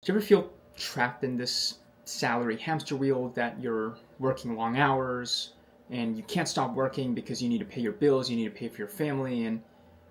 Do you ever feel trapped in this salary hamster wheel that you're working long hours and you can't stop working because you need to pay your bills, you need to pay for your family, and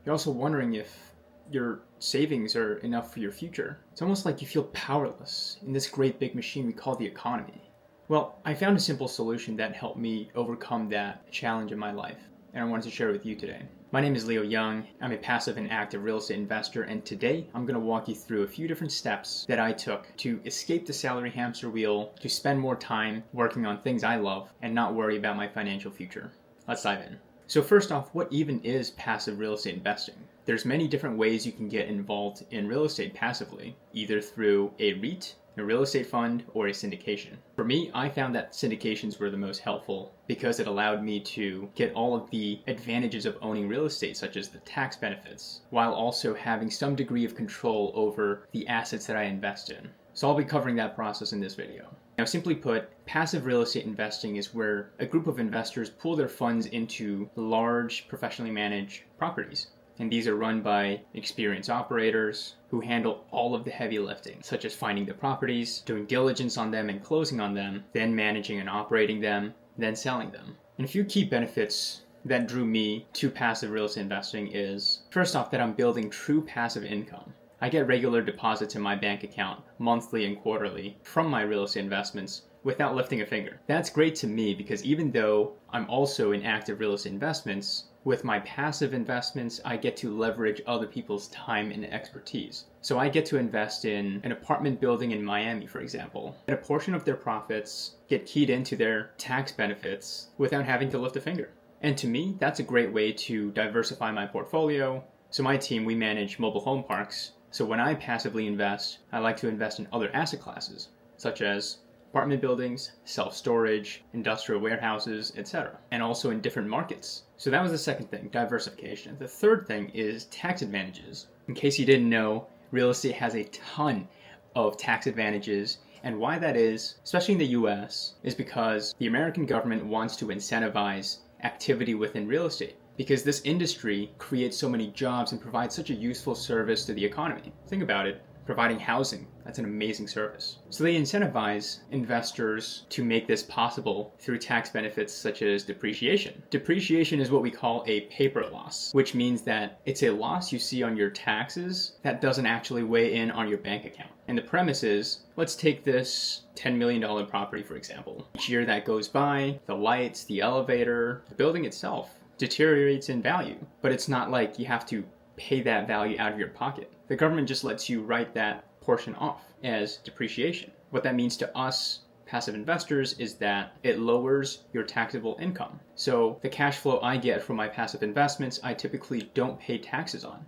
you're also wondering if your savings are enough for your future? It's almost like you feel powerless in this great big machine we call the economy. Well, I found a simple solution that helped me overcome that challenge in my life, and I wanted to share it with you today. My name is Leo Young. I'm a passive and active real estate investor, and today I'm going to walk you through a few different steps that I took to escape the salary hamster wheel, to spend more time working on things I love, and not worry about my financial future. Let's dive in. So first off, what even is passive real estate investing? There's many different ways you can get involved in real estate passively, either through a REIT, a real estate fund, or a syndication. For me, I found that syndications were the most helpful because it allowed me to get all of the advantages of owning real estate, such as the tax benefits, while also having some degree of control over the assets that I invest in. So I'll be covering that process in this video. Now, simply put, passive real estate investing is where a group of investors pool their funds into large, professionally managed properties. And these are run by experienced operators who handle all of the heavy lifting, such as finding the properties, doing diligence on them and closing on them, then managing and operating them, then selling them. And a few key benefits that drew me to passive real estate investing is, first off, that I'm building true passive income. I get regular deposits in my bank account monthly and quarterly from my real estate investments without lifting a finger. That's great to me because even though I'm also in active real estate investments, with my passive investments, I get to leverage other people's time and expertise. So I get to invest in an apartment building in Miami, for example, and a portion of their profits get keyed into their tax benefits without having to lift a finger. And to me, that's a great way to diversify my portfolio. So my team, we manage mobile home parks. So when I passively invest, I like to invest in other asset classes, such as apartment buildings, self-storage, industrial warehouses, etc., and also in different markets. So that was the second thing, diversification. The third thing is tax advantages. In case you didn't know, real estate has a ton of tax advantages, and why that is, especially in the US, is because the American government wants to incentivize activity within real estate, because this industry creates so many jobs and provides such a useful service to the economy. Think about it. Providing housing, that's an amazing service. So they incentivize investors to make this possible through tax benefits such as depreciation. Depreciation is what we call a paper loss, which means that it's a loss you see on your taxes that doesn't actually weigh in on your bank account. And the premise is, let's take this $10 million property, for example. Each year that goes by, the lights, the elevator, the building itself deteriorates in value, but it's not like you have to pay that value out of your pocket. The government just lets you write that portion off as depreciation. What that means to us passive investors is that it lowers your taxable income. So the cash flow I get from my passive investments, I typically don't pay taxes on,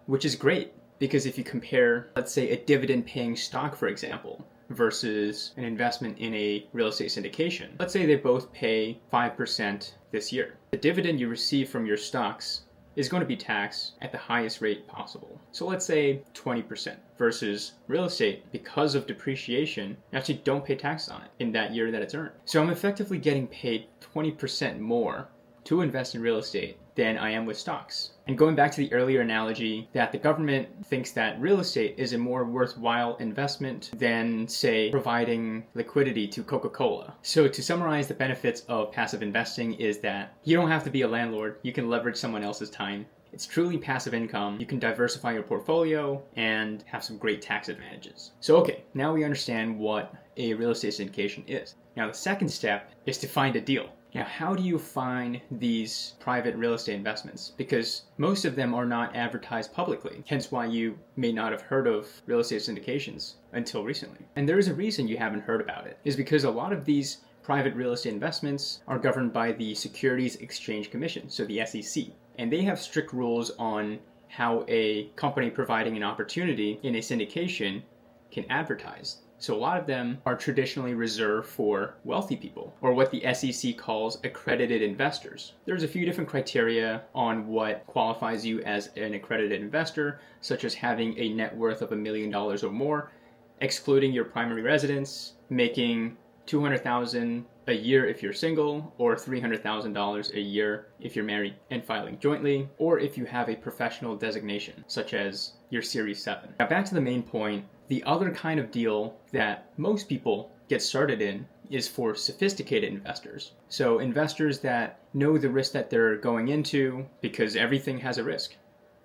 which is great because if you compare, let's say, a dividend paying stock, for example, versus an investment in a real estate syndication, let's say they both pay 5% this year. The dividend you receive from your stocks is going to be taxed at the highest rate possible. So let's say 20% versus real estate, because of depreciation, you actually don't pay taxes on it in that year that it's earned. So I'm effectively getting paid 20% more to invest in real estate than I am with stocks. And going back to the earlier analogy that the government thinks that real estate is a more worthwhile investment than, say, providing liquidity to Coca-Cola. So to summarize, the benefits of passive investing is that you don't have to be a landlord. You can leverage someone else's time. It's truly passive income. You can diversify your portfolio and have some great tax advantages. So okay, now we understand what a real estate syndication is. Now the second step is to find a deal. Now, how do you find these private real estate investments? Because most of them are not advertised publicly, hence why you may not have heard of real estate syndications until recently. And there is a reason you haven't heard about it, is because a lot of these private real estate investments are governed by the Securities Exchange Commission, so the SEC. And they have strict rules on how a company providing an opportunity in a syndication can advertise. So a lot of them are traditionally reserved for wealthy people, or what the SEC calls accredited investors. There's a few different criteria on what qualifies you as an accredited investor, such as having a net worth of $1 million or more, excluding your primary residence, making $200,000 a year if you're single, or $300,000 a year if you're married and filing jointly, or if you have a professional designation, such as your Series 7. Now back to the main point, The other kind of deal that most people get started in is for sophisticated investors. So investors that know the risk that they're going into, because everything has a risk.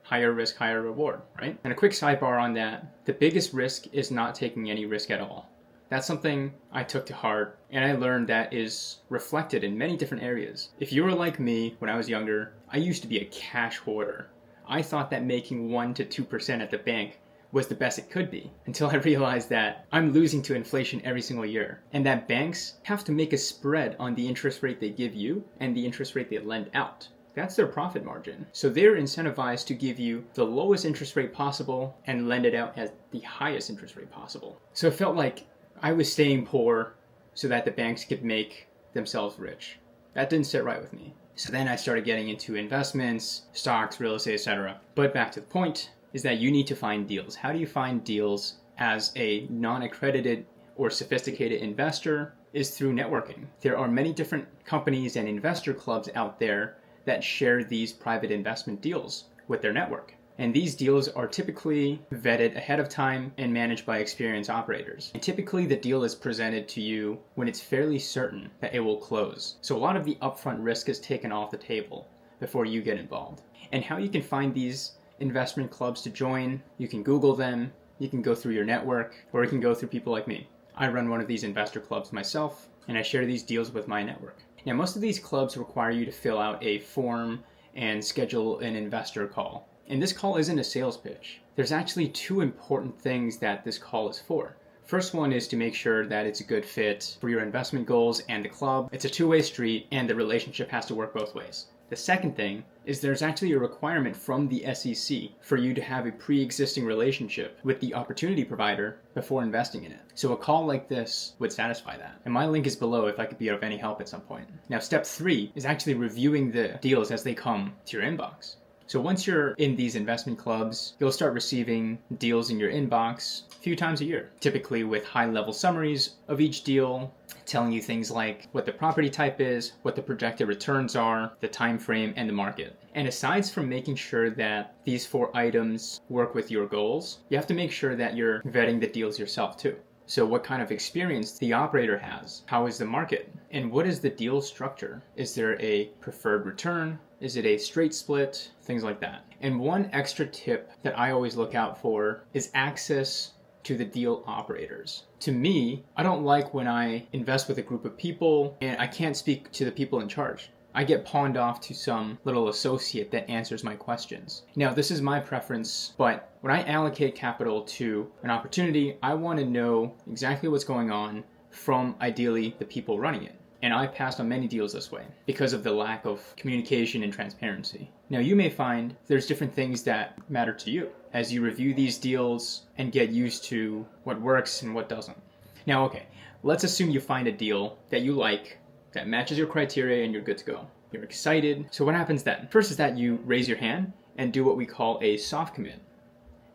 Higher risk, higher reward, right? And a quick sidebar on that, the biggest risk is not taking any risk at all. That's something I took to heart, and I learned that is reflected in many different areas. If you were like me when I was younger, I used to be a cash hoarder. I thought that making 1 to 2% at the bank was the best it could be, until I realized that I'm losing to inflation every single year, and that banks have to make a spread on the interest rate they give you and the interest rate they lend out. That's their profit margin. So they're incentivized to give you the lowest interest rate possible and lend it out at the highest interest rate possible. So it felt like I was staying poor so that the banks could make themselves rich. That didn't sit right with me. So then I started getting into investments, stocks, real estate, etc. But back to the point is that you need to find deals. How do you find deals as a non-accredited or sophisticated investor? Is through networking. There are many different companies and investor clubs out there that share these private investment deals with their network. And these deals are typically vetted ahead of time and managed by experienced operators. And typically the deal is presented to you when it's fairly certain that it will close. So a lot of the upfront risk is taken off the table before you get involved. And how you can find these investment clubs to join, you can Google them, you can go through your network, or you can go through people like me. I run one of these investor clubs myself, and I share these deals with my network. Now, most of these clubs require you to fill out a form and schedule an investor call. And this call isn't a sales pitch. There's actually two important things that this call is for. First one is to make sure that it's a good fit for your investment goals and the club. It's a two-way street, and the relationship has to work both ways. The second thing is there's actually a requirement from the SEC for you to have a pre-existing relationship with the opportunity provider before investing in it. So a call like this would satisfy that. And my link is below if I could be of any help at some point. Now, step 3 is actually reviewing the deals as they come to your inbox. So once you're in these investment clubs, you'll start receiving deals in your inbox a few times a year, typically with high-level summaries of each deal, telling you things like what the property type is, what the projected returns are, the time frame, and the market. And aside from making sure that these 4 items work with your goals, you have to make sure that you're vetting the deals yourself too. So what kind of experience the operator has, how is the market, and what is the deal structure? Is there a preferred return? Is it a straight split? Things like that. And one extra tip that I always look out for is access to the deal operators. To me, I don't like when I invest with a group of people and I can't speak to the people in charge. I get pawned off to some little associate that answers my questions. Now, this is my preference, but when I allocate capital to an opportunity, I want to know exactly what's going on from ideally the people running it. And I passed on many deals this way because of the lack of communication and transparency. Now, you may find there's different things that matter to you as you review these deals and get used to what works and what doesn't. Now, okay, let's assume you find a deal that you like, that matches your criteria, and you're good to go. You're excited. So what happens then? First is that you raise your hand and do what we call a soft commit.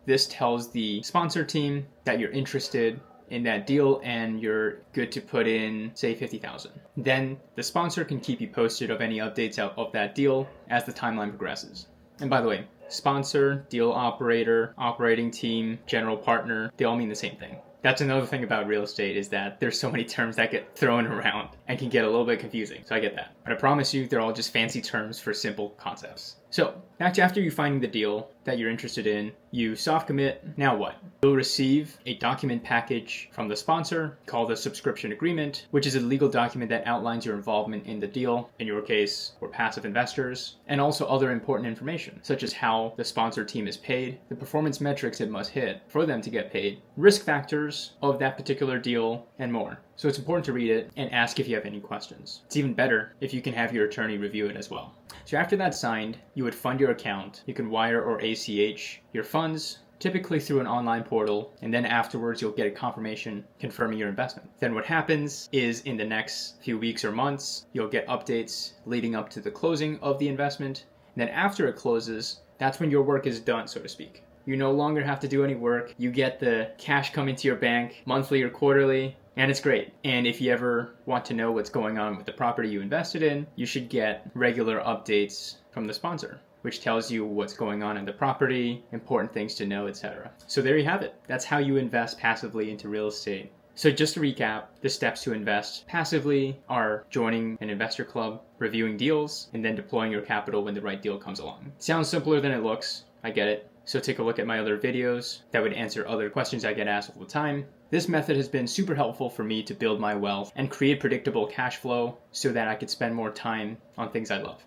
This tells the sponsor team that you're interested in that deal and you're good to put in, say, $50,000. Then the sponsor can keep you posted of any updates out of that deal as the timeline progresses. And by the way, sponsor, deal operator, operating team, general partner, they all mean the same thing. That's another thing about real estate is that there's so many terms that get thrown around and can get a little bit confusing. So I get that. But I promise you, they're all just fancy terms for simple concepts. So back to after you finding the deal that you're interested in, you soft commit. Now what? You'll receive a document package from the sponsor called a subscription agreement, which is a legal document that outlines your involvement in the deal. In your case, we're passive investors, and also other important information, such as how the sponsor team is paid, the performance metrics it must hit for them to get paid, risk factors of that particular deal, and more. So it's important to read it and ask if you have any questions. It's even better if you can have your attorney review it as well. So after that's signed, you would fund your account. You can wire or ACH your funds, typically through an online portal, and then afterwards you'll get a confirmation confirming your investment. Then what happens is in the next few weeks or months, you'll get updates leading up to the closing of the investment. And then after it closes, that's when your work is done, so to speak. You no longer have to do any work. You get the cash coming to your bank monthly or quarterly, and it's great. And if you ever want to know what's going on with the property you invested in, you should get regular updates from the sponsor. which tells you what's going on in the property, important things to know, etc. So there you have it. That's how you invest passively into real estate. So just to recap, the steps to invest passively are joining an investor club, reviewing deals, and then deploying your capital when the right deal comes along. Sounds simpler than it looks. I get it. So take a look at my other videos that would answer other questions I get asked all the time. This method has been super helpful for me to build my wealth and create predictable cash flow so that I could spend more time on things I love.